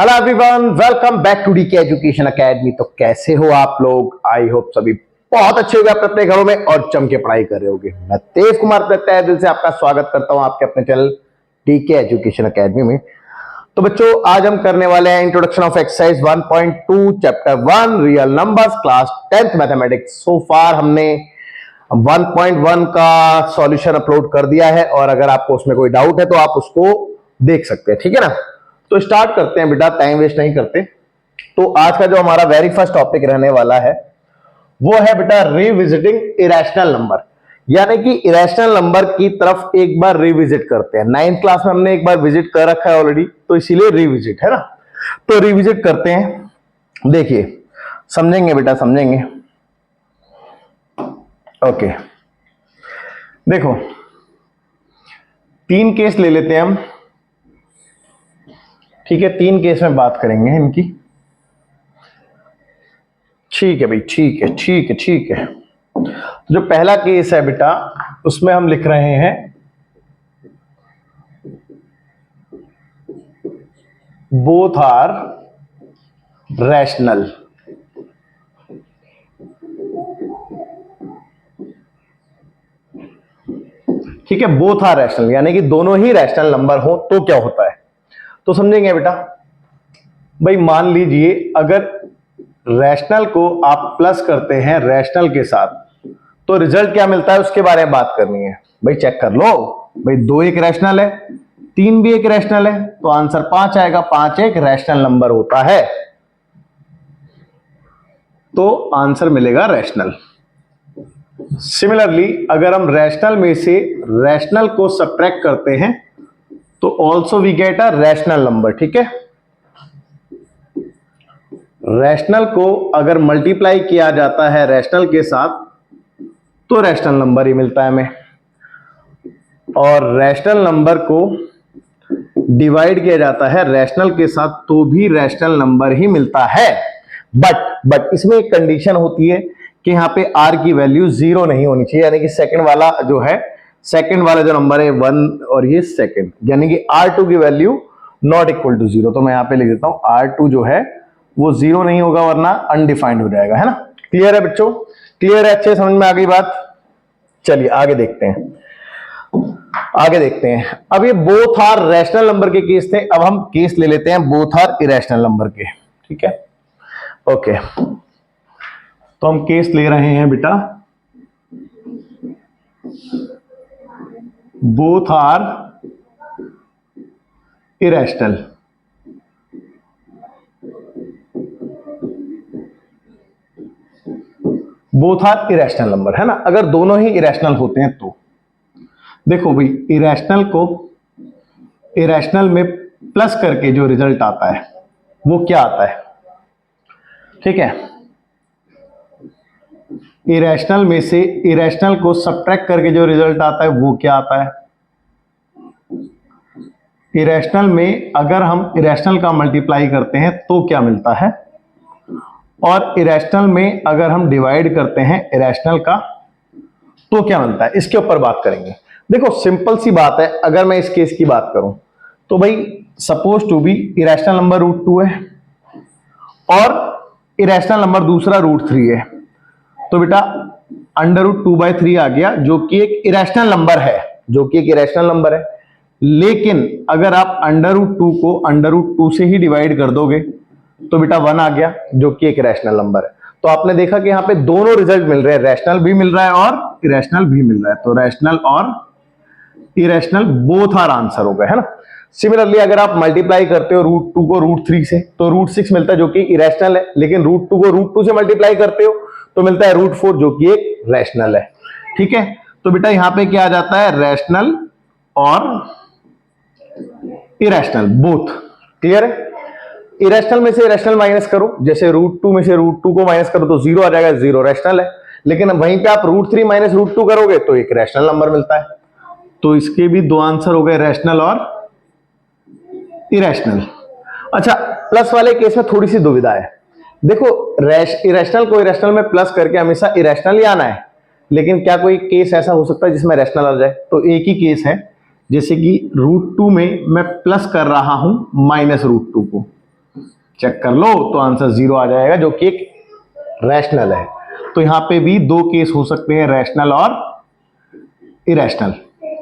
Hello everyone, welcome back to DK education academy. तो कैसे हो आप लोग? आई होप सभी बहुत अच्छे होंगे अपने घरों में और जम के पढ़ाई कर रहे होंगे। मैं तेज कुमार तहे दिल से आपका स्वागत करता हूं आपके अपने चैनल डीके एजुकेशन एकेडमी में। तो बच्चों, आज हम करने वाले हैं introduction of exercise 1.2 chapter 1 real numbers class 10th mathematics. So far हमने 1.1 का सॉल्यूशन अपलोड कर दिया है और अगर आपको उसमें कोई डाउट है तो आप उसको देख सकते हैं, ठीक है ना। तो स्टार्ट करते हैं बेटा, टाइम वेस्ट नहीं करते। तो आज का जो हमारा वेरी फर्स्ट टॉपिक रहने वाला है वो है बेटा रिविजिटिंग इरेशनल नंबर, यानी कि इरेशनल नंबर की तरफ एक बार रिविजिट करते हैं। 9th क्लास में हमने एक बार विजिट कर रखा है ऑलरेडी, तो इसीलिए रिविजिट है ना। तो रिविजिट करते हैं। देखिए, समझेंगे बेटा, समझेंगे। ओके, देखो 3 केस ले लेते हैं हम, ठीक है। 3 केस में बात करेंगे इनकी, ठीक है भाई, ठीक है, ठीक है, ठीक है। जो पहला केस है बेटा, उसमें हम लिख रहे हैं बोथ आर रैशनल। ठीक है, बोथ आर रैशनल यानी कि दोनों ही रैशनल नंबर हो तो क्या होता है। तो समझेंगे बेटा भाई, मान लीजिए अगर रैशनल को आप प्लस करते हैं रैशनल के साथ तो रिजल्ट क्या मिलता है उसके बारे में बात करनी है। भाई चेक कर लो, भाई 2 एक रैशनल है, 3 भी एक रैशनल है, तो आंसर 5 आएगा। 5 एक रैशनल नंबर होता है तो आंसर मिलेगा रैशनल। सिमिलरली अगर हम रैशनल में से रैशनल को सब्ट्रैक्ट करते हैं तो also we get a rational number, ठीक है। रैशनल को अगर मल्टीप्लाई किया जाता है रैशनल के साथ तो रैशनल नंबर ही मिलता है हमें, और रैशनल नंबर को डिवाइड किया जाता है रैशनल के साथ तो भी रैशनल नंबर ही मिलता है। बट इसमें एक कंडीशन होती है कि यहाँ पे r की वैल्यू 0 नहीं होनी चाहिए, यानी कि सेकंड वाला जो है, सेकंड वाला जो नंबर है 1 और ये सेकंड, यानी कि r2 की वैल्यू नॉट इक्वल टू 0। तो मैं यहाँ पे लिख देता हूं r2 जो है वो 0 नहीं होगा वरना अनडिफाइंड हो जाएगा, है ना। क्लियर है बच्चों? क्लियर है? अच्छे समझ में आ गई बात। चलिए आगे देखते हैं, आगे देखते हैं। अब ये बोथ आर रैशनल नंबर के केस थे, अब हम केस ले लेते हैं बोथ आर इरेशनल नंबर के, ठीक है। ओके, तो हम केस ले रहे हैं बेटा both are irrational. Both are irrational number, है ना। अगर दोनों ही इरेशनल होते हैं तो देखो भाई, इरेशनल को इरेशनल में प्लस करके जो रिजल्ट आता है वो क्या आता है, ठीक है। इरेशनल में से इरेशनल को सब्ट्रैक्ट करके जो रिजल्ट आता है वो क्या आता है। इरेशनल में अगर हम इरेशनल का मल्टीप्लाई करते हैं तो क्या मिलता है, और इरेशनल में अगर हम डिवाइड करते हैं इरेशनल का तो क्या मिलता है। इसके ऊपर बात करेंगे। देखो सिंपल सी बात है, अगर मैं इस केस की बात करूं तो भाई suppose to be irrational number √2 है और इरेशनल नंबर दूसरा √3 है, तो बेटा √2/3 आ गया जो कि एक इरेशनल नंबर है, जो कि एक इरेशनल नंबर है। लेकिन अगर आप √2 को √2 से ही डिवाइड कर दोगे तो बेटा 1 आ गया जो कि एक रैशनल नंबर है। तो आपने देखा कि यहाँ पे दोनों रिजल्ट मिल रहे हैं, रैशनल भी मिल रहा है और इरेशनल भी मिल रहा है, तो रैशनल और इरेशनल बोथ आर आंसर हो गए, है ना। सिमिलरली अगर आप मल्टीप्लाई करते हो √2 को √3 से तो √6 मिलता है जो कि इरेशनल है, लेकिन √2 को √2 से मल्टीप्लाई करते हो तो मिलता है √4 जो कि एक रैशनल है, ठीक है। तो बेटा यहाँ पे क्या आ जाता है, रैशनल और इरेशनल बोथ। क्लियर है? इरेशनल में से इरेशनल माइनस करो, जैसे √2 में से √2 को माइनस करो तो 0 आ जाएगा, 0 रैशनल है। लेकिन वहीं पे आप √3 माइनस √2 करोगे तो एक रैशनल नंबर मिलता है। तो इसके भी 2 आंसर हो गए, रैशनल और इरेशनल। अच्छा, प्लस वाले केस में थोड़ी सी दुविधा है। देखो इरेशनल को इरेशनल में प्लस करके हमेशा इरेशनल ही आना है, लेकिन क्या कोई केस ऐसा हो सकता है जिसमें रैशनल आ जाए? तो एक ही केस है, जैसे कि √2 में मैं प्लस कर रहा हूं माइनस √2 को, चेक कर लो, तो आंसर 0 आ जाएगा, जो कि एक रैशनल है। तो यहां पे भी दो केस हो सकते हैं, रैशनल और इरेशनल।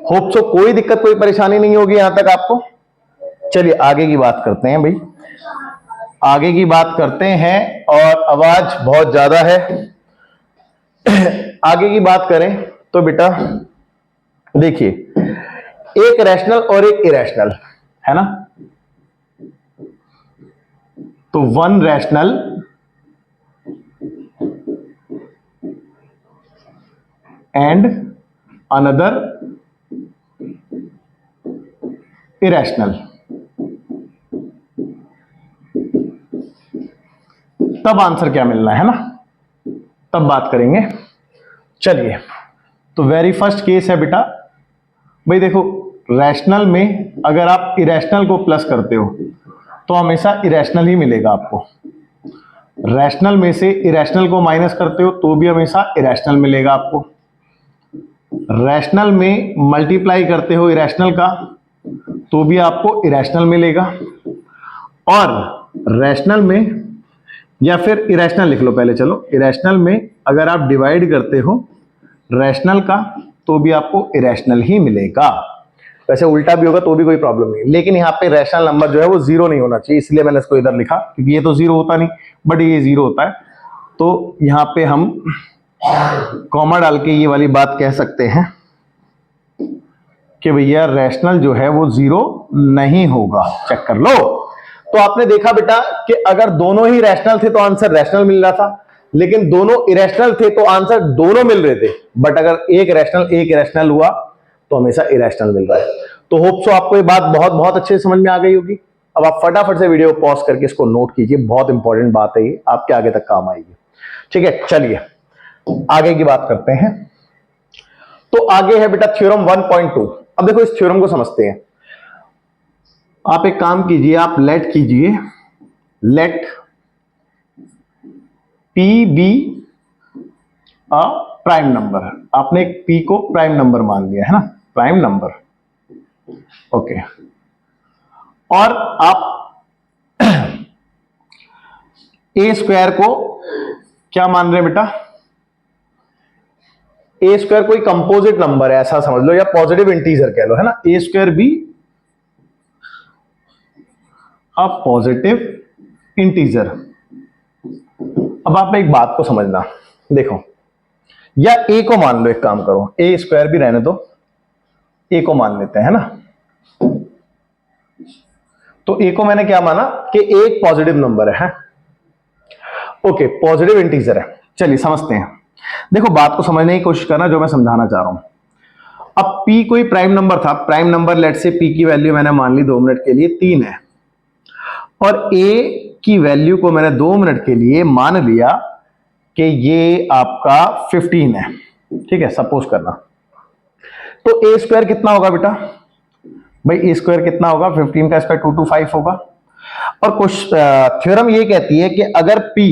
होप सो कोई दिक्कत कोई परेशानी नहीं होगी यहां तक आपको। चलिए आगे की बात करते हैं भाई, आगे की बात करते हैं। और आवाज बहुत ज्यादा है। आगे की बात करें तो बेटा देखिए, एक रैशनल और एक इरेशनल है ना। तो one rational and another irrational, तब आंसर क्या मिलना है ना, तब बात करेंगे। चलिए, तो वेरी फर्स्ट केस है बेटा भाई, देखो रैशनल में अगर आप इरेशनल को प्लस करते हो तो हमेशा इरेशनल ही मिलेगा आपको। रैशनल में से इरेशनल को माइनस करते हो तो भी हमेशा इरेशनल मिलेगा आपको। रैशनल में मल्टीप्लाई करते हो इरेशनल का तो भी आपको इरेशनल मिलेगा। और रैशनल में, या फिर इरेशनल लिख लो पहले, चलो इरेशनल में अगर आप डिवाइड करते हो रैशनल का तो भी आपको इरेशनल ही मिलेगा। वैसे उल्टा भी होगा तो भी कोई प्रॉब्लम नहीं, लेकिन यहाँ पे रैशनल नंबर जो है वो 0 नहीं होना चाहिए, इसलिए मैंने इसको इधर लिखा, क्योंकि ये तो 0 होता नहीं बट ये 0 होता है। तो यहाँ पे हम कॉमा डाल के ये वाली बात कह सकते हैं कि भैया रैशनल जो है वो 0 नहीं होगा। चेक कर लो। तो आपने देखा बेटा कि अगर दोनों ही रैशनल थे तो आंसर रैशनल मिल रहा था, लेकिन दोनों इरेशनल थे तो आंसर दोनों मिल रहे थे। बट अगर एक रैशनल एक इरेशनल हुआ तो हमेशा इरेशनल मिल रहा है। तो होप सो आपको ये बात बहुत बहुत अच्छे से समझ में आ गई होगी। अब आप फटाफट से वीडियो पॉज करके इसको नोट कीजिए, बहुत इंपॉर्टेंट बात है ये, आपके आगे तक काम आएगी। ठीक है, चलिए आगे की बात करते हैं। तो आगे है बेटा थ्योरम 1.2। अब देखो इस थ्योरम को समझते हैं। आप एक काम कीजिए, आप लेट कीजिए, let P be a prime number. आपने एक पी को प्राइम नंबर मान लिया है ना, प्राइम नंबर, ओके। और आप ए स्क्वायर को क्या मान रहे हैं बेटा, ए स्क्वायर कोई कंपोजिट नंबर है ऐसा समझ लो, या पॉजिटिव इंटीजर कह लो, है ना। ए स्क्वायर भी अ पॉजिटिव इंटीजर। अब आप एक बात को समझना, देखो, या ए को मान लो, एक काम करो, ए स्क्वायर भी रहने दो, ए को मान लेते हैं ना। तो ए को मैंने क्या माना कि एक पॉजिटिव नंबर है, ओके, पॉजिटिव इंटीजर है। चलिए समझते हैं। देखो बात को समझने की कोशिश करना जो मैं समझाना चाह रहा हूं। अब p कोई प्राइम नंबर था, प्राइम नंबर लेट से p की वैल्यू मैंने मान ली 2 मिनट के लिए 3 है, और a की वैल्यू को मैंने 2 मिनट के लिए मान लिया कि ये आपका 15 है। ठीक है, सपोज करना। तो ए स्क्वायर कितना होगा बेटा भाई, ए स्क्वायर कितना होगा, 15 का स्क्वायर 225 होगा। और कुछ थ्योरम ये कहती है कि अगर p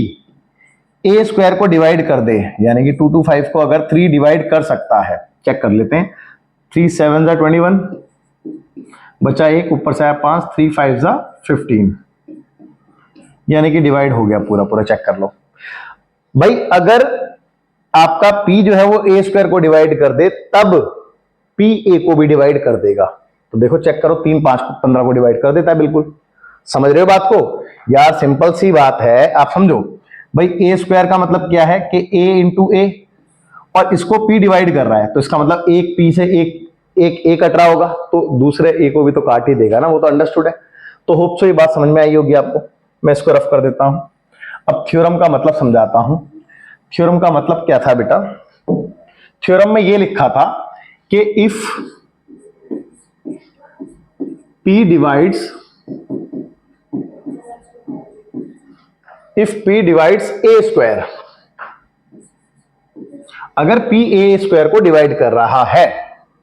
ए स्क्वायर को डिवाइड कर दे, यानी कि 225 को अगर 3 डिवाइड कर सकता है, चेक कर लेते हैं, 3 7 21, बचा एक, ऊपर से आया 5, 3 5 15, यानी कि डिवाइड हो गया पूरा पूरा। चेक कर लो भाई, अगर आपका p जो है वो ए स्क्वायर को डिवाइड कर दे तब p a को भी डिवाइड कर देगा। तो देखो चेक करो, 3 5 15 को डिवाइड कर देता है। बिल्कुल समझ रहे हो बात को यार, सिंपल सी बात है, आप समझो भाई। ए स्क्वायर का मतलब क्या है कि a इंटू ए, और इसको p डिवाइड कर रहा है, तो इसका मतलब एक p से एक a कट रहा होगा, तो दूसरे a को भी तो काट ही देगा ना, वो तो अंडरस्टूड है। तो होप सो ये बात समझ में आई होगी आपको। मैं इसको रफ कर देता हूं। अब थ्योरम का मतलब समझाता हूं। थ्योरम का मतलब क्या था बेटा, थ्योरम में ये लिखा था कि if p divides a square, अगर p a स्क्वायर को डिवाइड कर रहा है,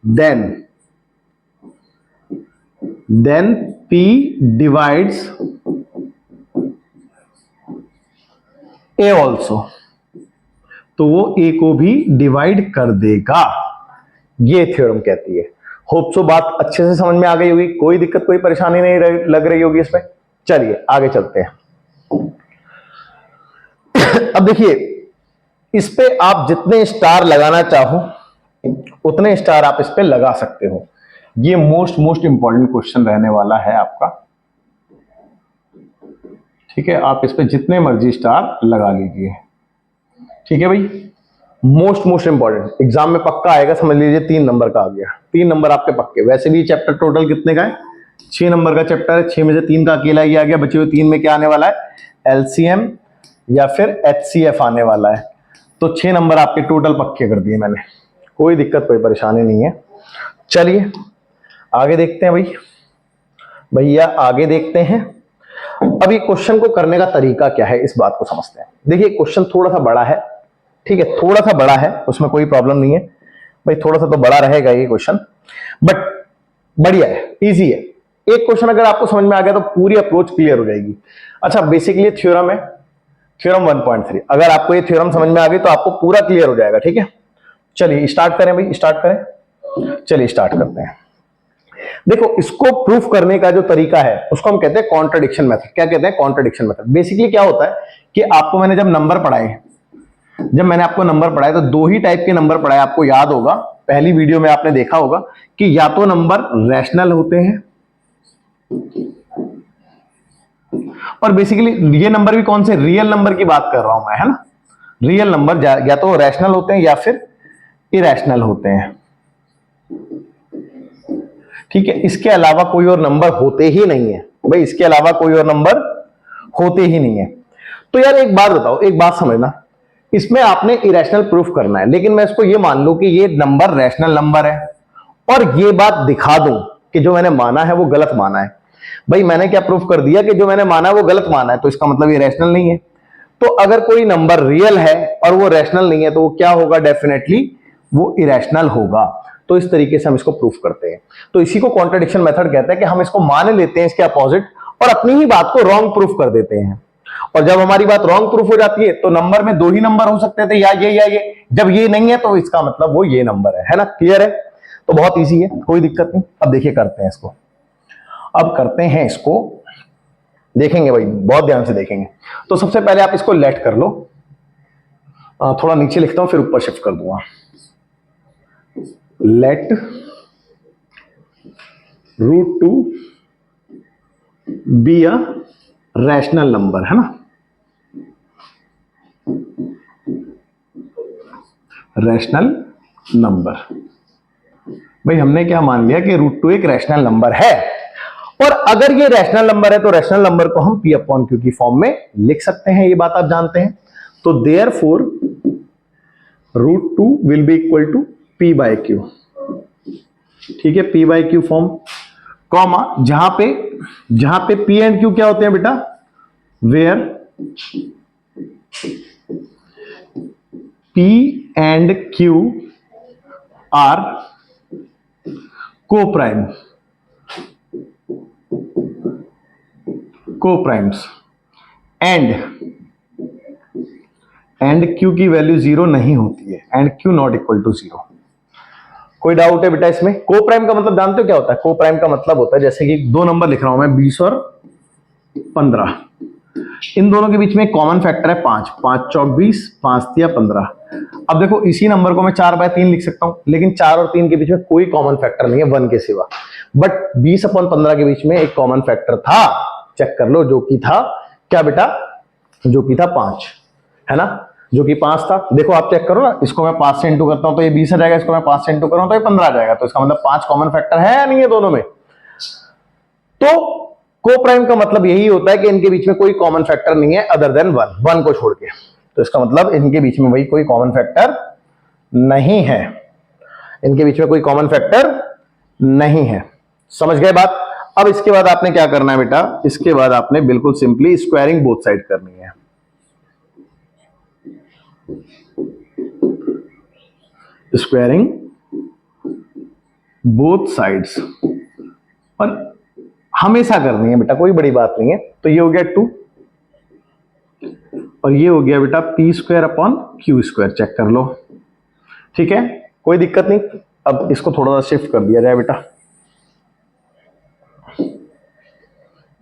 then p divides a also, तो वो a को भी डिवाइड कर देगा। ये थ्योरम कहती है। होप सो बात अच्छे से समझ में आ गई होगी, कोई दिक्कत कोई परेशानी नहीं लग रही होगी इसमें। चलिए आगे चलते हैं। अब देखिए, इस पे आप जितने स्टार लगाना चाहो उतने स्टार आप इस पे लगा सकते हो। ये मोस्ट इंपॉर्टेंट क्वेश्चन रहने वाला है आपका, ठीक है। आप इस पे जितने मर्जी स्टार लगा लीजिए, ठीक है भाई। मोस्ट इंपॉर्टेंट एग्जाम में पक्का आएगा, समझ लीजिए 3 नंबर का आ गया, 3 नंबर आपके पक्के। वैसे भी चैप्टर टोटल कितने का है, 6 नंबर का चैप्टर है, 6 में से 3 का अकेला ही आ गया, बचे हुए 3 में क्या आने वाला है, एलसीएम या फिर एचसीएफ आने वाला है। तो 6 नंबर आपके टोटल पक्के कर दिए मैंने, कोई दिक्कत कोई परेशानी नहीं है। चलिए आगे देखते हैं भैया आगे देखते हैं। अब ये क्वेश्चन को करने का तरीका क्या है, इस बात को समझते हैं। देखिए क्वेश्चन थोड़ा सा बड़ा है, ठीक है, थोड़ा सा बड़ा है, उसमें कोई प्रॉब्लम नहीं है भाई, थोड़ा सा तो बड़ा रहेगा ये क्वेश्चन, बट बढ़िया है, इजी है। एक क्वेश्चन अगर आपको समझ में आ गया तो पूरी अप्रोच क्लियर हो जाएगी। अच्छा, बेसिकली थ्योरम है, थ्योरम 1.3। अगर आपको ये थ्योरम समझ में आ गई तो आपको पूरा क्लियर हो जाएगा, ठीक है। चलिए स्टार्ट करें भाई, स्टार्ट करें, चलिए स्टार्ट करते हैं। देखो, इसको प्रूफ करने का जो तरीका है उसको हम कहते हैं कॉन्ट्रडिक्शन मेथड। क्या कहते हैं, कॉन्ट्रडिक्शन मेथड। बेसिकली क्या होता है कि आपको मैंने जब मैंने आपको नंबर पढ़ाए तो 2 ही टाइप के नंबर पढ़ाए, आपको याद होगा, पहली वीडियो में आपने देखा होगा कि या तो नंबर रैशनल होते हैं, और बेसिकली ये नंबर भी कौन से, रियल नंबर की बात कर रहा हूं मैं, है ना। रियल नंबर या तो रैशनल होते हैं या फिर इरैशनल होते हैं, ठीक है। इसके अलावा कोई और नंबर होते ही नहीं है भाई, इसके अलावा कोई और नंबर होते ही नहीं है। तो यार एक बात बताओ, एक बात समझना, इसमें आपने इरेशनल प्रूफ करना है, लेकिन मैं इसको ये मान लूं कि ये नंबर रैशनल नंबर है और ये बात दिखा दूं कि जो मैंने माना है वो गलत माना है। भाई मैंने क्या प्रूफ कर दिया कि जो मैंने माना है वो गलत माना है, तो इसका मतलब ये रैशनल नहीं है। तो अगर कोई नंबर रियल है और वो रैशनल नहीं है तो वो क्या होगा, डेफिनेटली वो इरेशनल होगा। तो इस तरीके से हम इसको प्रूफ करते हैं। तो इसी को कॉन्ट्रडिक्शन मेथड कहते हैं कि हम इसको मान लेते हैं इसके अपोजिट और अपनी ही बात को रॉन्ग प्रूफ कर देते हैं। और जब हमारी बात रॉन्ग प्रूफ हो जाती है तो नंबर में 2 ही नंबर हो सकते थे, या ये। जब ये नहीं है तो इसका मतलब वो ये नंबर है ना। क्लियर है? तो बहुत इजी है, कोई दिक्कत नहीं। अब देखिए करते हैं इसको, अब करते हैं इसको, देखेंगे भाई, बहुत ध्यान से देखेंगे। तो सबसे पहले आप इसको लेट कर लो, थोड़ा नीचे लिखता हूं फिर ऊपर शिफ्ट कर दूंगा। Let √2 be a rational number, है ना, रैशनल नंबर। भाई हमने क्या मान लिया कि √2 एक रैशनल नंबर है, और अगर ये रैशनल नंबर है तो रैशनल नंबर को हम P/Q की फॉर्म में लिख सकते हैं, ये बात आप जानते हैं। तो therefore √2 will be equal to P/Q, ठीक है, P/Q फॉर्म, कॉमा जहां पे P एंड Q क्या होते हैं बेटा, where P and Q are coprimes and Q की वैल्यू 0 नहीं होती है, and Q not equal to 0। कोई डाउट है बेटा इसमें? कोप्राइम का मतलब जानते हो क्या होता है? कोप्राइम का मतलब होता है, जैसे कि 2 नंबर लिख रहा हूं मैं, 20 और 15, इन दोनों के बीच में कॉमन फैक्टर है 5, 5 चौक 20, 5 तिया 15। अब देखो इसी नंबर को मैं 4/3 लिख सकता हूं, लेकिन 4 और 3 के बीच में कोई कॉमन फैक्टर नहीं है 1 के सिवा, बट 20/15 के बीच में एक कॉमन फैक्टर था, चेक कर लो, जो कि था क्या बेटा, जो कि था 5, है ना, जो कि 5 था। देखो आप चेक करो ना, इसको मैं 5 से इंटू करता हूं तो ये 20 आ जाएगा, इसको मैं 5 से इंटू करूं तो ये 15 आ जाएगा। तो इसका मतलब 5 कॉमन फैक्टर है या नहीं है दोनों में? तो कोप्राइम का मतलब यही होता है कि इनके बीच में कोई कॉमन फैक्टर नहीं है अदर देन 1 को छोड़ के। तो इसका मतलब इनके बीच में भाई कोई कॉमन फैक्टर नहीं है, इनके बीच में कोई कॉमन फैक्टर नहीं है। समझ गए बात? अब इसके बाद आपने क्या करना है बेटा, इसके बाद आपने बिल्कुल सिंपली स्क्वायरिंग बोथ साइड करनी है। स्क्वायरिंग बोथ साइड्स, और हमेशा करनी है बेटा, कोई बड़ी बात नहीं है। तो ये हो गया 2 और ये हो गया बेटा P²/Q², चेक कर लो, ठीक है, कोई दिक्कत नहीं। अब इसको थोड़ा सा शिफ्ट कर दिया जाए बेटा,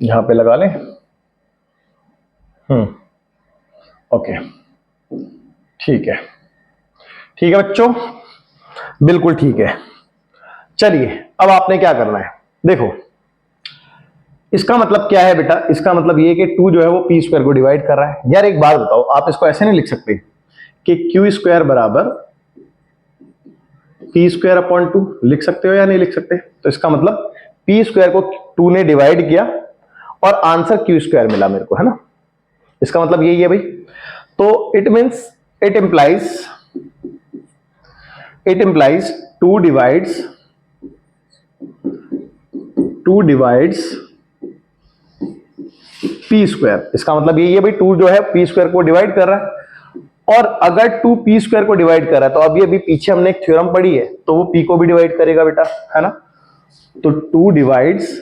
यहां पे लगा लें। ओके, ठीक है, ठीक है बच्चों, बिल्कुल ठीक है। चलिए अब आपने क्या करना है, देखो इसका मतलब क्या है बेटा, इसका मतलब ये कि 2 जो है वो पी स्क्वायर को डिवाइड कर रहा है। यार एक बात बताओ, आप इसको ऐसे नहीं लिख सकते कि क्यू स्क्वायर बराबर पी स्क्वायर अपॉन 2, लिख सकते हो या नहीं लिख सकते? तो इसका मतलब पी स्क्वायर को 2 ने डिवाइड किया और आंसर क्यू स्क्वायर मिला मेरे को, है ना? इसका मतलब यही है भाई। तो it means it implies 2 divides P square. इसका मतलब यही है भाई, 2 जो है पी स्क्वायर को डिवाइड कर रहा है, और अगर 2 पी स्क्वायर को डिवाइड कर रहा है तो अब ये भी पीछे हमने एक थ्योरम पढ़ी है, तो वो पी को भी डिवाइड करेगा बेटा, है ना? तो 2 डिवाइड्स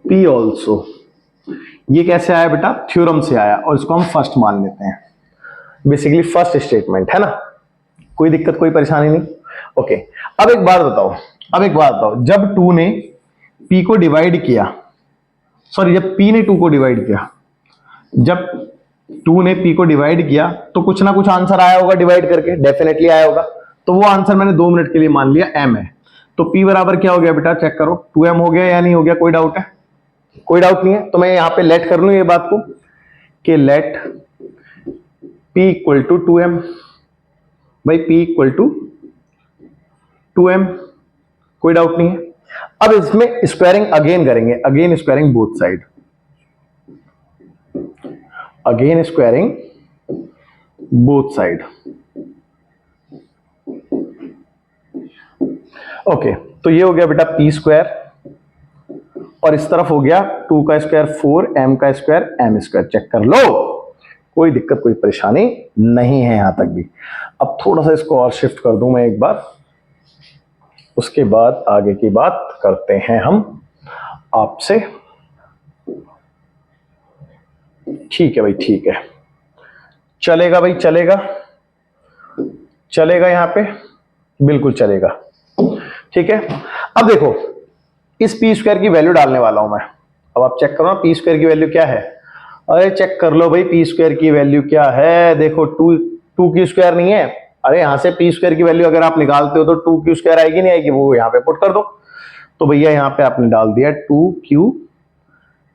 पी ऑल्सो। ये कैसे आया बेटा? थ्योरम से आया, और इसको हम फर्स्ट मान लेते हैं, बेसिकली फर्स्ट स्टेटमेंट, है ना? कोई दिक्कत, कोई परेशानी नहीं। ओके, अब एक बात बताओ, जब 2 ने पी को डिवाइड किया, सॉरी जब पी ने 2 को डिवाइड किया, जब 2 ने पी को डिवाइड किया तो कुछ ना कुछ आंसर आया होगा डिवाइड करके, डेफिनेटली आया होगा। तो वो आंसर मैंने 2 मिनट के लिए मान लिया एम है। तो पी बराबर क्या हो गया बेटा, चेक करो, 2m हो गया या नहीं हो गया? कोई डाउट है? कोई डाउट नहीं है। तो मैं यहां पे लेट कर लूं ये बात को कि late p equal to 2m, भाई p इक्वल टू 2m, कोई डाउट नहीं है। अब इसमें स्क्वायरिंग अगेन करेंगे, again squaring both side, again squaring both side. Okay, तो ये हो गया बेटा पी स्क्वायर, और इस तरफ हो गया 2 का स्क्वायर 4, m का स्क्वायर m स्क्वायर। चेक कर लो, कोई दिक्कत कोई परेशानी नहीं है यहां तक भी। अब थोड़ा सा इसको और शिफ्ट कर दूं मैं एक बार, उसके बाद आगे की बात करते हैं हम आपसे। ठीक है भाई, ठीक है, चलेगा भाई, चलेगा, चलेगा यहां पे, बिल्कुल चलेगा। ठीक है, अब देखो इस पी स्क्वायर की वैल्यू डालने वाला हूं मैं। अब आप चेक करो ना पी स्क्वायर की वैल्यू क्या है। अरे चेक कर लो भाई, पी स्क्वायर की वैल्यू क्या है, देखो 2 की स्क्वायर नहीं है। अरे यहां से पी स्क्वायर की वैल्यू अगर आप निकालते हो तो 2 क्यू स्क्वायर आएगी, नहीं आएगी? वो यहां पे पुट कर दो। तो भैया यहां पे आपने डाल दिया 2 क्यू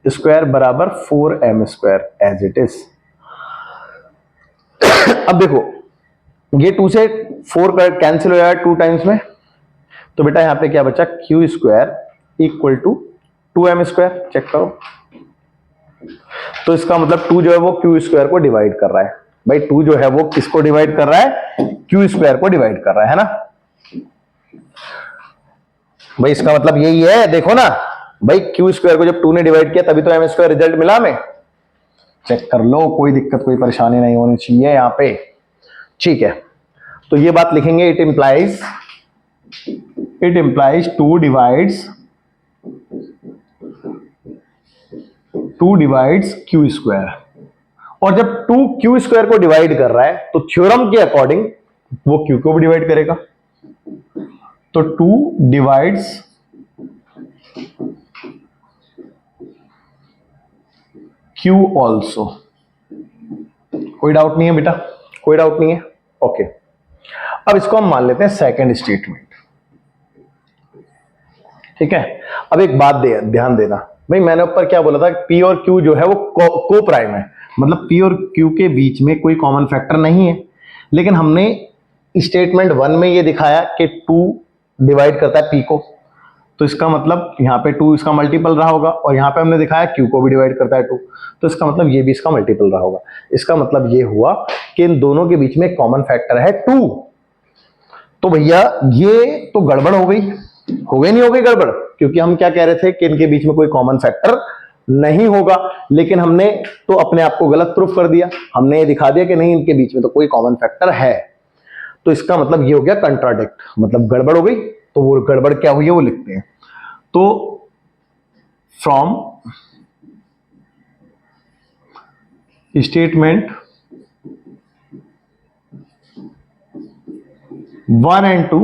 स्क्वायर बराबर 4m square as it is. अब देखो ये 2 से 4 कैंसिल हो जाएगा 2 टाइम्स में, तो बेटा यहां पे क्या बचा, Q square equal to 2m square. Check करो, तो इसका मतलब 2 जो है वो क्यू स्क्वायर को डिवाइड कर रहा है। भाई 2 जो है वो किसको डिवाइड कर रहा है? क्यू स्क्वायर को डिवाइड कर रहा है ना? भाई इसका मतलब यही है, देखो ना भाई, क्यू स्क्वायर को जब 2 ने डिवाइड किया तभी तो एम स्क्वायर रिजल्ट मिला हमें। चेक कर लो, कोई दिक्कत कोई परेशानी नहीं होनी चाहिए यहां पे। ठीक है, तो ये बात लिखेंगे, it implies 2 divides Q square. और जब 2 क्यू स्क्वायर को डिवाइड कर रहा है तो थ्योरम के अकॉर्डिंग वो क्यू को भी डिवाइड करेगा। तो 2 डिवाइड्स क्यू ऑल्सो। कोई डाउट नहीं है बेटा, कोई डाउट नहीं है। ओके, अब इसको हम मान लेते हैं सेकंड स्टेटमेंट। ठीक है, अब एक बात ध्यान देना भाई, मैंने ऊपर क्या बोला था, पी और क्यू जो है वो को प्राइम है, मतलब पी और क्यू के बीच में कोई कॉमन फैक्टर नहीं है। लेकिन हमने स्टेटमेंट 1 में ये दिखाया कि 2 डिवाइड करता है पी को, तो इसका मतलब यहाँ पे 2 इसका मल्टीपल रहा होगा, और यहाँ पे हमने दिखाया क्यू को भी डिवाइड करता है 2, तो इसका मतलब ये भी इसका मल्टीपल रहा होगा। इसका मतलब ये हुआ कि इन दोनों के बीच में कॉमन फैक्टर है 2। तो भैया ये तो गड़बड़ हो गई, नहीं हो गई गड़बड़? क्योंकि हम क्या कह रहे थे कि इनके बीच में कोई कॉमन फैक्टर नहीं होगा, लेकिन हमने तो अपने आप को गलत प्रूफ कर दिया, हमने ये दिखा दिया कि नहीं इनके बीच में तो कोई कॉमन फैक्टर है। तो इसका मतलब ये हो गया कंट्राडिक्ट, मतलब गड़बड़ हो गई। तो वो गड़बड़ क्या हुई है वो लिखते हैं। तो from statement 1 and 2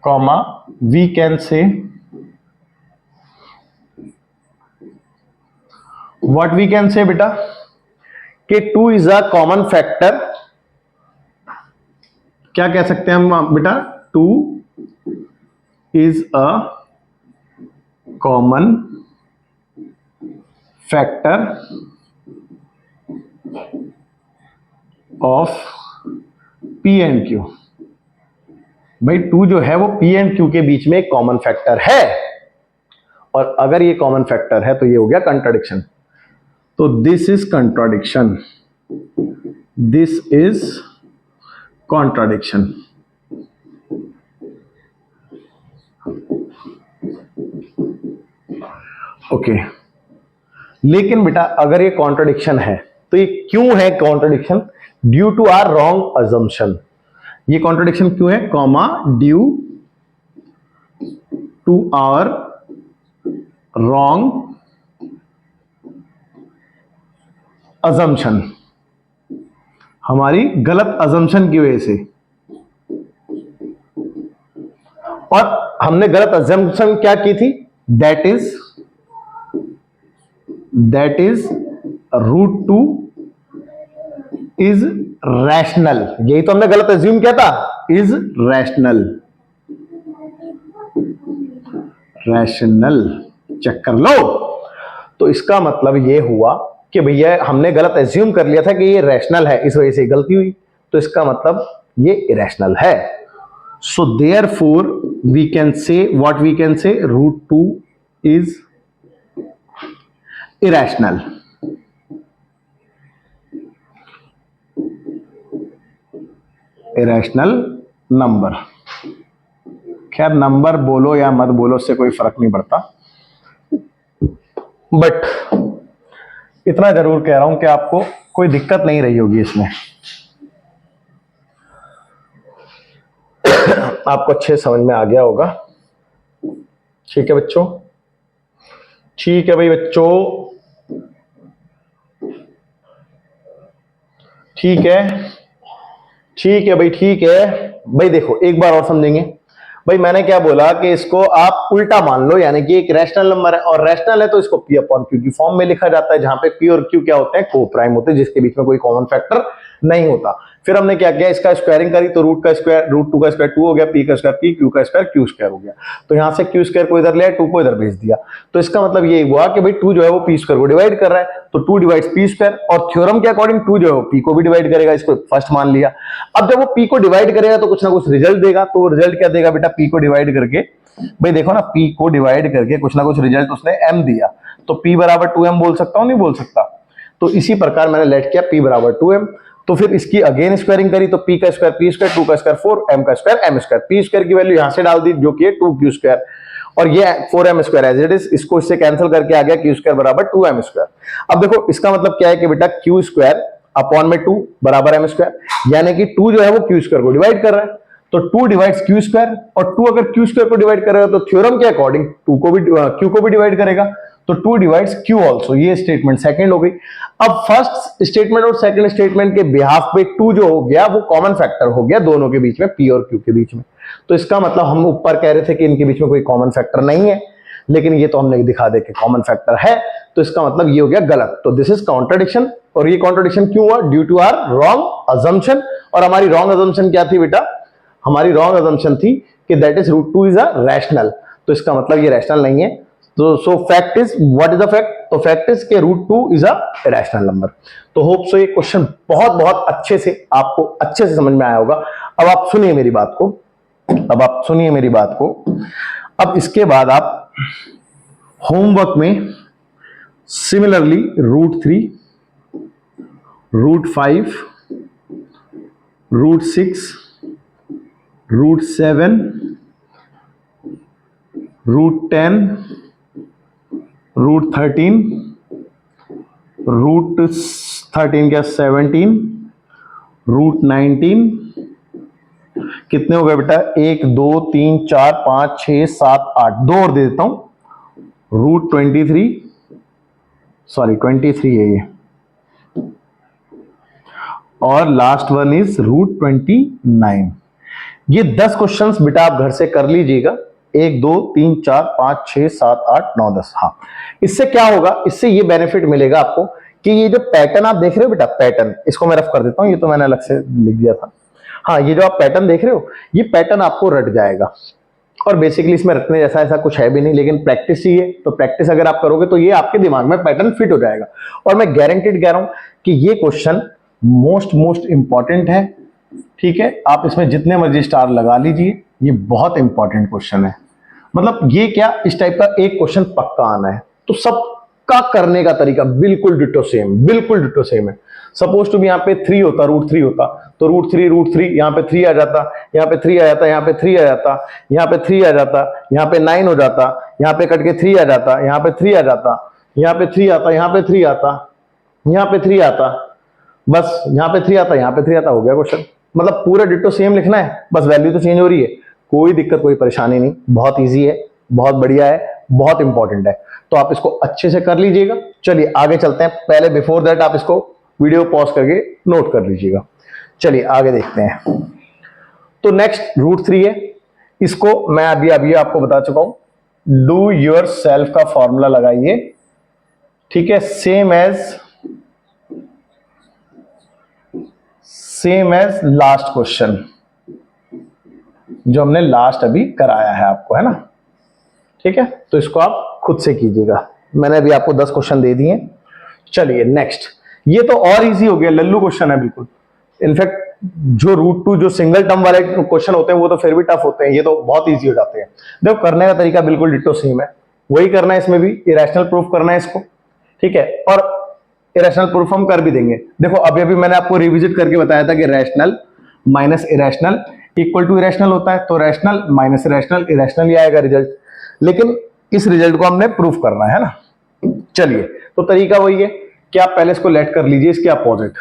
comma we can say what we can say बेटा कि 2 इज अ कॉमन फैक्टर. क्या कह सकते हैं हम बेटा? 2 is a common factor of P and Q. भाई 2 जो है वो पी एंड क्यू के बीच में एक कॉमन फैक्टर है, और अगर ये कॉमन फैक्टर है तो ये हो गया कंट्राडिक्शन. तो this is contradiction. This is contradiction. Okay, लेकिन बेटा अगर ये कॉन्ट्राडिक्शन है तो ये क्यों है contradiction? Due to our wrong assumption. ये कॉन्ट्राडिक्शन क्यों है? Comma due to our wrong assumption. हमारी गलत अजम्पशन की वजह से. और हमने गलत अजम्पशन क्या की थी? That is root 2 is rational. यही तो हमने गलत अज्यूम किया था. Is rational. रैशनल चेक कर लो. तो इसका मतलब ये हुआ कि भैया हमने गलत अज्यूम कर लिया था कि ये रैशनल है, इस वजह से गलती हुई. तो इसका मतलब ये इरेशनल है. So therefore we can say what we can say root 2 is irrational. Irrational number. खैर नंबर बोलो या मत बोलो उससे कोई फर्क नहीं पड़ता, बट इतना जरूर कह रहा हूं कि आपको कोई दिक्कत नहीं रही होगी इसमें. आपको अच्छे समझ में आ गया होगा. ठीक है बच्चों? ठीक है भाई बच्चों, ठीक है, ठीक है भाई, ठीक है भाई. देखो एक बार और समझेंगे. भाई मैंने क्या बोला कि इसको आप उल्टा मान लो, यानी कि एक रैशनल नंबर है और रैशनल है तो इसको पी अपॉन क्यू की फॉर्म में लिखा जाता है, जहां पे पी और क्यू क्या होते हैं? को प्राइम होते हैं, जिसके बीच में कोई कॉमन फैक्टर नहीं होता. फिर हमने क्या किया? इसका स्क्वायरिंग करी तो रूट का स्क्वायर रूट 2 का स्क्वायर 2 हो गया, पी का स्क्वायर पी, क्यू का स्क्वायर क्यू स्क्वायर हो गया. तो यहां से क्यू स्क्वायर को इधर ले आए, 2 को इधर भेज दिया. तो इसका मतलब ये हुआ कि भाई 2 जो है वो पी स्क्वायर को डिवाइड कर रहा है, तो 2 डिवाइड्स पी स्क्वायर. और थ्योरम के अकॉर्डिंग 2 जो है वो पी को भी डिवाइड करेगा, इसको फर्स्ट मान लिया. अब जब वो पी को डिवाइड करेगा तो कुछ ना कुछ रिजल्ट देगा. तो रिजल्ट क्या देगा बेटा? पी को डिवाइड करके, भाई देखो ना, पी को डिवाइड करके कुछ ना कुछ रिजल्ट उसने एम दिया, तो पी बराबर 2m बोल सकता हूं? नहीं बोल सकता. तो इसी प्रकार मैंने लेट किया पी बराबर 2m. तो फिर इसकी अगेन स्क्वायरिंग करी तो पी का स्क्वायर पी स्क्वायर, 2 का स्क्वायर 4, m का square m square. P square की वैल्यू यहां से डाल दी जो कि है 2q स्क्वायर, और ये 4m square as it is. इसको इससे कैंसिल करके आ गया q स्क्वायर बराबर 2m स्क्वायर. अब देखो इसका मतलब क्या है कि बेटा q स्क्वायर अपॉन में 2 बराबर m स्क्वायर, यानी कि 2 जो है वो q स्क्वायर को डिवाइड कर रहा है. तो 2 डिवाइड्स q स्क्वायर, और 2 अगर q स्क्वायर को डिवाइड करेगा तो थ्योरम के अकॉर्डिंग 2 को भी q को भी डिवाइड करेगा. तो 2 डिवाइड्स q आल्सो. ये स्टेटमेंट सेकंड हो गई. अब फर्स्ट स्टेटमेंट और सेकंड स्टेटमेंट के बिहाफ पे 2 जो हो गया वो कॉमन फैक्टर हो गया दोनों के बीच में, p और q के बीच में. तो इसका मतलब हम ऊपर कह रहे थे कि इनके बीच में कोई कॉमन फैक्टर नहीं है, लेकिन ये तो हमने दिखा दे कि कॉमन फैक्टर है. तो इसका मतलब ये हो गया गलत. तो दिस इज कॉन्ट्राडिक्शन. और ये कॉन्ट्राडिक्शन क्यों हुआ? Due to our wrong assumption. और हमारी रॉन्ग अजम्पशन क्या थी बेटा? हमारी रॉन्ग अजम्पशन थी कि that is root 2 is a rational. तो इसका मतलब ये रैशनल नहीं है. तो so fact is, what is the fact? तो फैक्ट इज के root 2 is a rational number. तो होप सो ये क्वेश्चन बहुत बहुत अच्छे से आपको अच्छे से समझ में आया होगा. अब आप सुनिए मेरी बात को. अब आप सुनिए मेरी बात को. अब इसके बाद आप होमवर्क में similarly root 3, root 5, root 6, root 7, root 10, root 13, root 13 क्या 17, रूट 19, कितने हो गए बेटा? 1 2 3 4 5 6 7 8, 2 और दे देता हूं. रूट 23, सॉरी 23 है ये, और लास्ट वन इज रूट 29. ये 10 क्वेश्चंस बेटा आप घर से कर लीजिएगा, 1 2 3 4 5 6 7 8 9 10। हाँ, इससे क्या होगा, इससे ये बेनिफिट मिलेगा आपको कि ये जो पैटर्न आप देख रहे हो बेटा, पैटर्न, इसको मैं रफ कर देता हूं, ये तो मैंने अलग से लिख दिया था। हाँ, ये जो आप पैटर्न देख रहे हो, ये पैटर्न आपको रट जाएगा। और बेसिकली इसमें रटने जैसा ऐसा कुछ है भी नहीं, लेकिन प्रैक्टिस चाहिए। तो प्रैक्टिस अगर आप करोगे तो ये आपके दिमाग में पैटर्न फिट हो जाएगा। और मैं गारंटीड कह रहा हूं कि ये क्वेश्चन मोस्ट इंपॉर्टेंट है। ठीक है, आप इसमें जितने मर्जी स्टार लगा लीजिए, ये बहुत इंपॉर्टेंट क्वेश्चन है। मतलब ये क्या, इस टाइप का एक क्वेश्चन पक्का आना है। तो सबका करने का तरीका बिल्कुल डिटो सेम, बिल्कुल डिटो सेम है। सपोज टू भी यहाँ पे 3 होता, √3 होता, तो √3 यहाँ पे 3 आ जाता, यहाँ पे 3 आ जाता, यहाँ पे 3 आ जाता, यहाँ पे 3 आ जाता, यहाँ पे 9 हो जाता, यहाँ पे कट के 3 आ जाता, यहाँ पे 3 आ जाता, यहाँ पे 3 आता, यहाँ पे 3 आता, यहाँ पे 3 आता, बस यहाँ पे 3 आता, यहाँ पे 3 आता, हो गया क्वेश्चन। मतलब पूरा डिटो सेम लिखना है, बस वैल्यू तो चेंज हो रही है। कोई दिक्कत, कोई परेशानी नहीं, बहुत इजी है, बहुत बढ़िया है, बहुत इंपॉर्टेंट है। तो आप इसको अच्छे से कर लीजिएगा। चलिए आगे चलते हैं। पहले बिफोर दैट आप इसको वीडियो पॉज करके नोट कर लीजिएगा। चलिए आगे देखते हैं। तो नेक्स्ट √3 है, इसको मैं अभी आपको बता चुका हूं। डू योर सेल्फ का फॉर्मूला लगाइए। ठीक है, सेम एज लास्ट क्वेश्चन जो हमने लास्ट अभी कराया है आपको, है ना। ठीक है, तो इसको आप खुद से कीजिएगा। मैंने अभी आपको 10 क्वेश्चन दे दिए। चलिए नेक्स्ट, ये तो और इजी हो गया, लल्लू क्वेश्चन है बिल्कुल। इनफैक्ट जो √2 जो सिंगल टर्म वाले क्वेश्चन होते हैं वो तो फिर भी टफ होते हैं, ये तो बहुत इजी हो जाते हैं। देखो करने का तरीका बिल्कुल डिटो सेम है, वही करना है इसमें भी, इरेशनल प्रूफ करना है इसको। ठीक है, और इरेशनल प्रूफ हम कर भी देंगे। देखो अभी अभी मैंने आपको रिविजिट करके बताया था कि rational minus irrational equal to irrational होता है, तो रैशनल माइनस इरेशनल, इरेशनल ही आएगा रिजल्ट। लेकिन इस रिजल्ट को हमने प्रूफ करना है ना। चलिए, तो तरीका वही है कि आप पहले इसको लेट कर लीजिए इसके अपोजिट।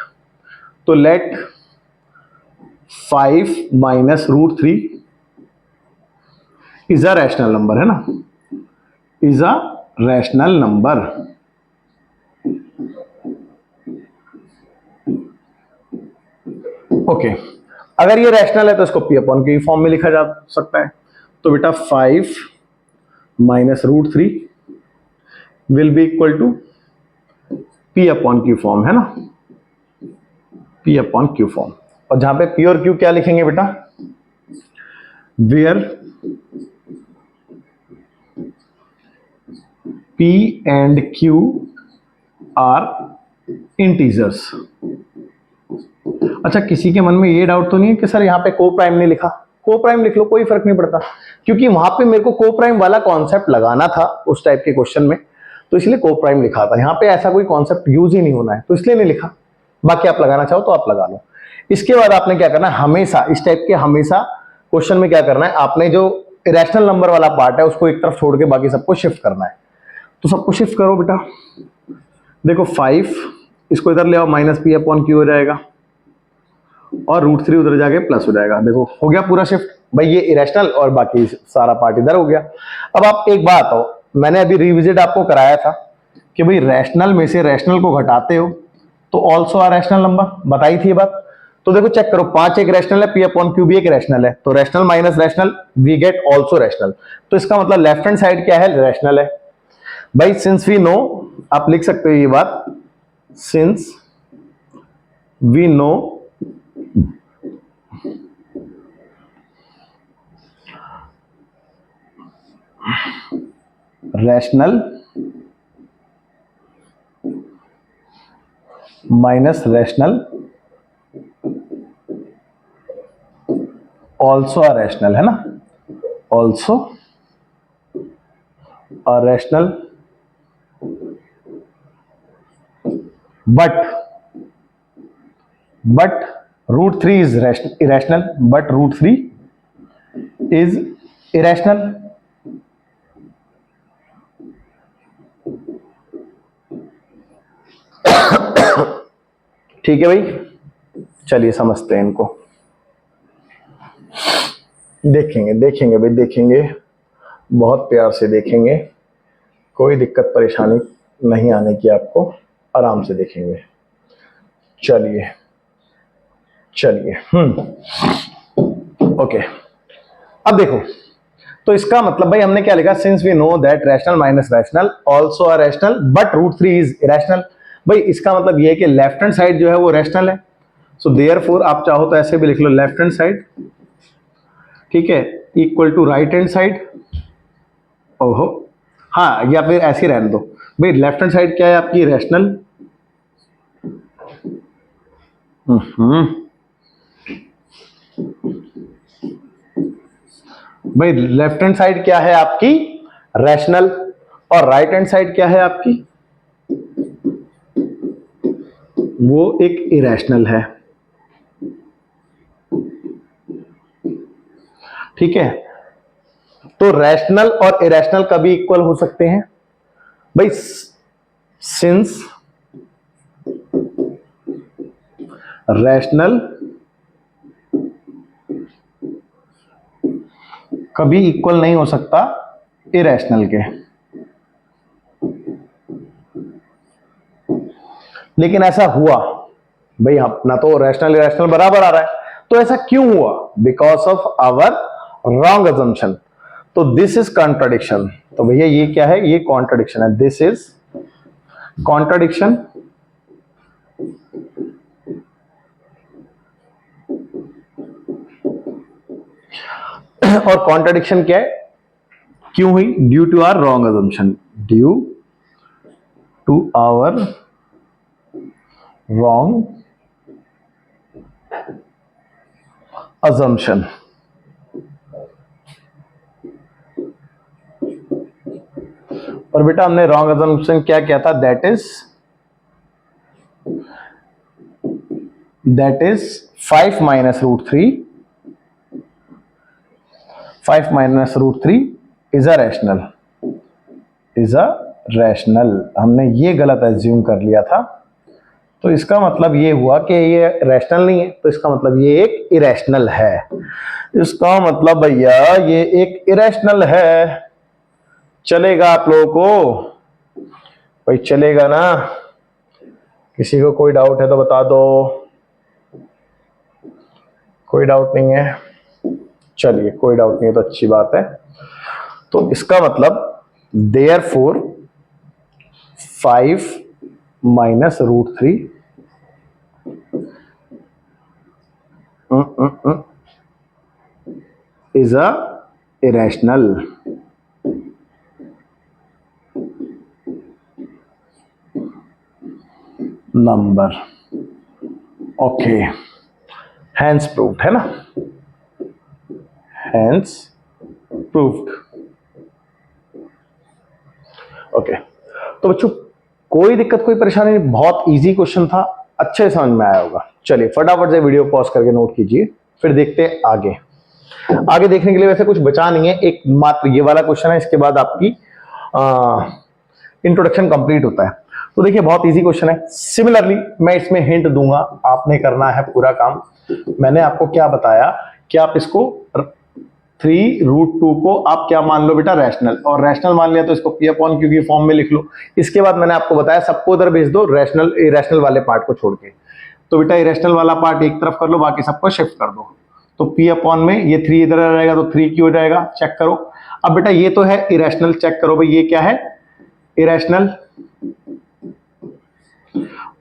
तो let 5 minus √3 is a rational number, है ना, is a rational number. Okay, अगर ये रैशनल है तो इसको P अपॉन Q फॉर्म में लिखा जा सकता है। तो बेटा 5 minus √3 will be equal to P upon Q form, है ना, P अपॉन Q फॉर्म। और जहां पे P और Q क्या लिखेंगे बेटा, where P and Q are integers. अच्छा, किसी के मन में ये डाउट तो नहीं है कि सर यहाँ पे को प्राइम नहीं लिखा? को प्राइम लिख लो, कोई फर्क नहीं पड़ता, क्योंकि वहां पे मेरे को को प्राइम वाला कॉन्सेप्ट लगाना था उस टाइप के क्वेश्चन में, तो इसलिए को प्राइम लिखा था। यहाँ पे ऐसा कोई कॉन्सेप्ट यूज ही नहीं होना है, तो इसलिए नहीं लिखा। बाकी आप लगाना चाहो तो आप लगा लो। इसके बाद आपने क्या करना है, हमेशा इस टाइप के हमेशा क्वेश्चन में क्या करना है, आपने जो इरेशनल नंबर वाला पार्ट है उसको एक तरफ छोड़ के बाकी सबको शिफ्ट करना है। तो सबको शिफ्ट करो बेटा। देखो 5 इसको इधर ले आओ, माइनस P अपॉन Q हो जाएगा, और √3 उधर जाके प्लस हो जाएगा। देखो हो गया पूरा शिफ्ट भाई, ये इरेशनल और बाकी सारा पार्ट इधर हो गया। अब आप एक बात हो, मैंने अभी रिविजिट आपको कराया था कि भाई रैशनल में से रैशनल को घटाते हो तो ऑल्सो आ रैशनल नंबर, बताई थी ये बात। तो देखो चेक करो, 5 एक रैशनल है, P अपॉन Q भी एक रैशनल है, तो rational minus rational we get also rational. तो इसका मतलब लेफ्ट हैंड साइड क्या है, रैशनल है भाई। सिंस वी नो, आप लिख सकते हो ये बात, since we know rational minus rational also a rational, है ना, also a rational, but √3 is irrational, but √3 is irrational। ठीक है भाई, चलिए समझते हैं इनको। देखेंगे भाई, देखेंगे, बहुत प्यार से देखेंगे, कोई दिक्कत परेशानी नहीं आने की आपको, आराम से देखेंगे। चलिए ओके, अब देखो, तो इसका मतलब भाई हमने क्या लिखा, since we know that rational minus rational also are rational but root 3 is irrational. भाई इसका मतलब ये है कि लेफ्ट हैंड साइड जो है वो रैशनल है, सो देयरफॉर आप चाहो तो ऐसे भी लिख लो लेफ्ट हैंड साइड, ठीक है, equal to right hand side. ओहो, हाँ, या फिर ऐसे ही रहने दो भाई, लेफ्ट हैंड साइड क्या है आपकी, रैशनल। भाई लेफ्ट हैंड साइड क्या है आपकी, रैशनल, और राइट हैंड साइड क्या है आपकी, वो एक इरेशनल है, ठीक है। तो रैशनल और इरेशनल कभी इक्वल हो सकते हैं भाई, सिंस रैशनल कभी इक्वल नहीं हो सकता इरेशनल के, लेकिन ऐसा हुआ भाई, अपना तो रैशनल इरेशनल बराबर आ रहा है, तो ऐसा क्यों हुआ, because of our wrong assumption. तो दिस इज कॉन्ट्रडिक्शन, तो भैया ये क्या है, ये कॉन्ट्रडिक्शन है, दिस इज कॉन्ट्रडिक्शन। और कॉन्ट्रडिक्शन क्या है, क्यों हुई, due to our wrong assumption, due to our wrong assumption। और बेटा हमने रॉन्ग assumption क्या किया था, that is 5 minus root 3, 5 minus root 3 is a rational, हमने ये गलत एज्यूम कर लिया था, तो इसका मतलब ये हुआ कि ये रैशनल नहीं है, तो इसका मतलब ये एक इरेशनल है, इसका मतलब भैया ये एक इरेशनल है। चलेगा आप लोगों को भाई, चलेगा ना, किसी को कोई डाउट है तो बता दो, कोई डाउट नहीं है, चलिए कोई डाउट नहीं है तो अच्छी बात है। तो इसका मतलब therefore 5 minus root 3 is a irrational number। Okay, hence proved है ना, hence proved। ओके, तो बच्चों कोई दिक्कत कोई परेशानी नहीं, बहुत इजी क्वेश्चन था, अच्छे समझ में आया होगा। चलिए फटाफट से वीडियो पॉज करके नोट कीजिए, फिर देखते हैं आगे। आगे देखने के लिए वैसे कुछ बचा नहीं है, एक मात्र ये वाला क्वेश्चन है, इसके बाद आपकी इंट्रोडक्शन कंप्लीट होता है। तो देखिए बहुत इजी क्वेश्चन है, सिमिलरली मैं इसमें हिंट दूंगा, आपने करना है पूरा काम। मैंने आपको क्या बताया कि आप इसको 3√2 को आप क्या मान लो बेटा, रैशनल, और रैशनल मान लिया तो इसको पी अपॉन क्यू की फॉर्म में लिख लो। इसके बाद मैंने आपको बताया सबको उधर भेज दो, रैशनल इरेशनल वाले पार्ट को छोड़ के, तो बेटा इरेशनल वाला पार्ट एक तरफ कर लो, बाकी सबको शिफ्ट कर दो। तो पी अपॉन में ये 3 इधर रहेगा तो 3 क्यों हो जाएगा, चेक करो। अब बेटा ये तो है इरेशनल, चेक करो भाई ये क्या है, इरेशनल,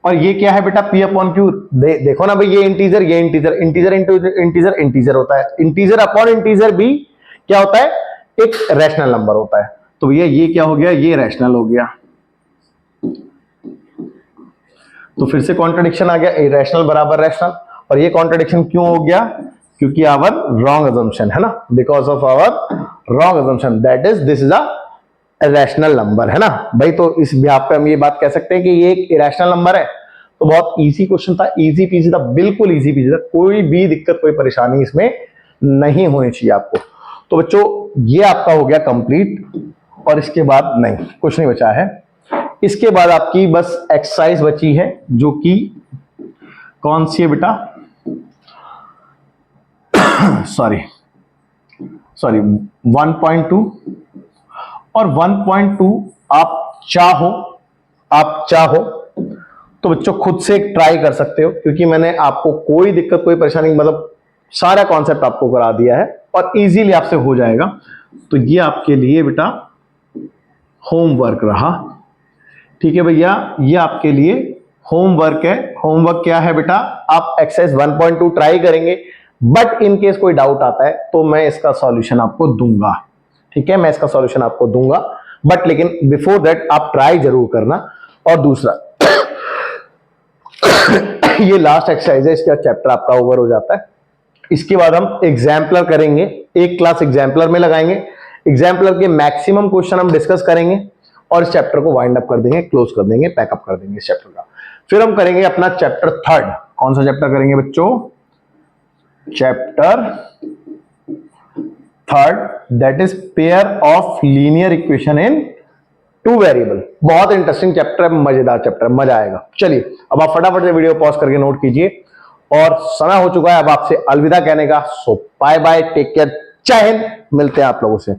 और ये क्या है बेटा, पी अपॉन क्यू। देखो ना भाई, ये इंटीजर, ये integer, integer into integer integer होता है, इंटीजर अपॉन इंटीजर भी क्या होता है, एक रैशनल नंबर होता है। तो भैया ये क्या हो गया, ये रैशनल हो गया, तो फिर से कॉन्ट्रडिक्शन आ गया, इरेशनल बराबर रैशनल, और ये कॉन्ट्रडिक्शन क्यों हो गया, क्योंकि आवर रॉन्ग अजम्पशन है ना, because of our wrong assumption, that is this is a rational number, है ना भाई। तो इस यहाँ पे हम ये बात कह सकते हैं कि ये एक इरेशनल नंबर है। तो बहुत इजी क्वेश्चन था, इजी पीजी था, बिल्कुल इजी पीजी था, कोई भी दिक्कत कोई परेशानी इसमें नहीं होनी चाहिए आपको। तो बच्चों ये आपका हो गया कंप्लीट, और इसके बाद नहीं, कुछ नहीं बचा है। इसके बाद आपकी बस एक्सरसाइज बची है, जो कि कौन सी है बेटा, सॉरी 1.2, और 1.2 आप चाहो तो बच्चों खुद से ट्राई कर सकते हो, क्योंकि मैंने आपको कोई दिक्कत कोई परेशानी, मतलब सारा कॉन्सेप्ट आपको करा दिया है और इजीली आपसे हो जाएगा। तो ये आपके लिए बेटा होमवर्क रहा, ठीक है भैया, ये आपके लिए होमवर्क है। होमवर्क क्या है बेटा, आप एक्सरसाइज 1.2 ट्राई करेंगे, बट इन केस कोई डाउट आता है तो मैं इसका सॉल्यूशन आपको दूंगा, ठीक है, मैं इसका सॉल्यूशन आपको दूंगा, बट लेकिन बिफोर दैट आप ट्राई जरूर करना। और दूसरा ये लास्ट एक्सरसाइज है, इसका चैप्टर आपका ओवर हो जाता है। इसके बाद हम एग्जाम्पलर करेंगे, एक क्लास एग्जाम्पलर में लगाएंगे, एग्जाम्पलर के मैक्सिमम क्वेश्चन हम डिस्कस करेंगे और इस चैप्टर को वाइंड अप कर देंगे, क्लोज कर देंगे, पैकअप कर देंगे इस चैप्टर का। फिर हम करेंगे अपना चैप्टर थर्ड। कौन सा चैप्टर करेंगे बच्चों, chapter third, that is pair of linear equation in two variable. बहुत इंटरेस्टिंग चैप्टर है, मजेदार चैप्टर, मजा आएगा। चलिए अब आप फटाफट से वीडियो पॉज करके नोट कीजिए और समय हो चुका है अब आपसे अलविदा कहने का। सो बाय बाय, टेक केयर, जय हिंद, मिलते हैं आप लोगों से।